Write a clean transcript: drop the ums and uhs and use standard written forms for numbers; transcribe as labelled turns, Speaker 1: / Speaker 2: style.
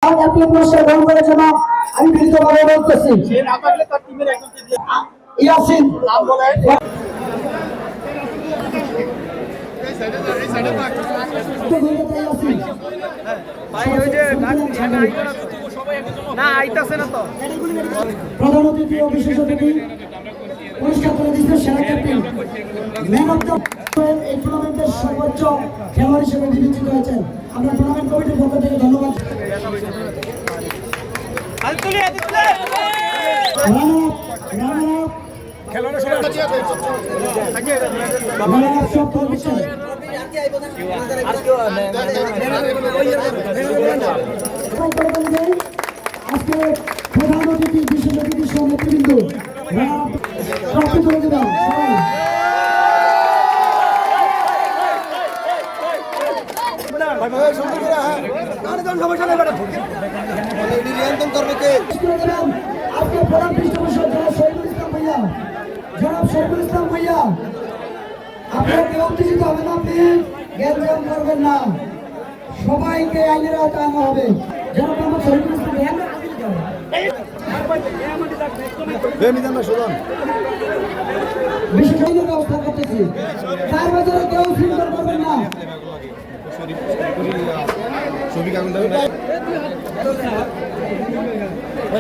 Speaker 1: জাতীয় পুরস্কার গ্রহণ করার জন্য আমি বিনীতভাবে অনুরোধ করছি। ইয়াসিন প্রধান অতিথি ও বিশেষ অতিথি পুরস্কার করে দিচ্ছেন সেরা ক্যাপ্টেন ম্যান অফ দ্য এই টুর্নামেন্টের সর্বোচ্চ খেলোয়াড় হিসেবে বিবেচিত হয়েছেন। আমরা টুর্নামেন্ট কমিটির পক্ষ থেকে ধন্যবাদ। আজকে প্রধান অতিথি বিশেষ অতিথি সহ নেতৃবৃন্দ করে দেবেন আজকে প্রধান পৃষ্ঠপোষক জনাব শহীদুল ইসলাম ভাইয়া, জনাব শহীদুল ইসলাম ভাইয়া, আপনারা কেউ উত্তেজিত হবেন না, প্লিজ জ্ঞান করবেন না, সবাইকে আইনের আওতায় আনা হবে। জনাব মোহাম্মদ শহীদুল ইসলাম ভাইয়া বিশেষ ব্যবস্থা করতেছি, তার ভেতরে কেউ শৃঙ্খল করবেন না। ছবি